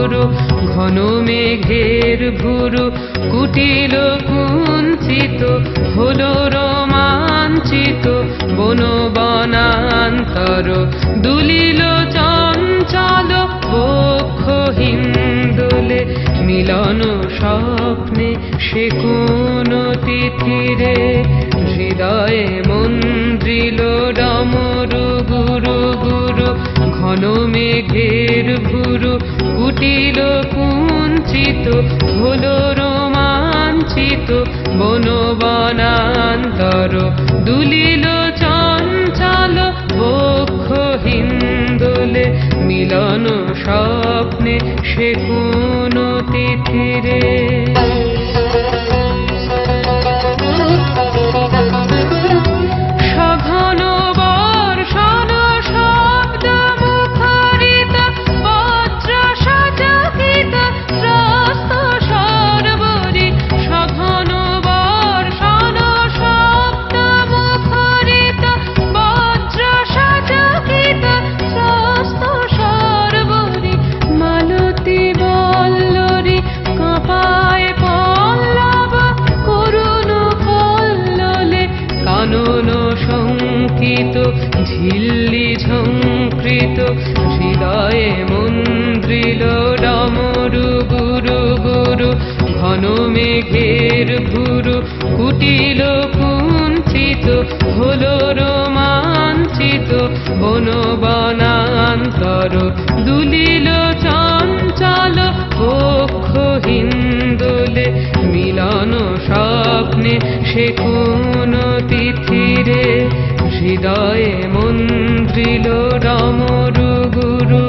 গুরু ঘন মেঘের ভুরু কুটিল কুঞ্চিত হলো রোমাঞ্চিত বন বনান্তর দুলিল চঞ্চল বক্ষ হিন্দোলে মিলন স্বপ্নে সে কোন তিথিরে হৃদয়ে মন্দ্রিল ডমরু গুরু গুরু ঘন মেঘের ভুরু কুটিল কুঞ্চিত হলো রোমাঞ্চিত বন বনান্তর দুলিল চঞ্চল বক্ষ হিন্দোলে মিলন স্বপ্নে সে কোন তিথিরে সঘন বর্ষণ শব্দ মুখরিত বজ্র সচকিত ত্রস্ত সর্বরি সঘন বর্ষণ শব্দ মুখরিত বজ্র সচকিত ত্রস্ত সর্বরি মালতী বল্লরী কাঁপায় পল্লব করুণ কল্লোলে কানন শঙ্কিত ঝিল্লি ঝঙ্কৃত হৃদয়ে মন্দ্রিল ডমরু গুরু গুরু ঘন মেঘের ভুরু কুটিল কুঞ্চিত হলো রোমাঞ্চিত বন বনান্তর দুলিল চঞ্চল বক্ষ হিন্দোলে মিলন স্বপ্নে সে কোন তিথিরে হৃদয়ে মন্দ্রিল ডমরু গুরু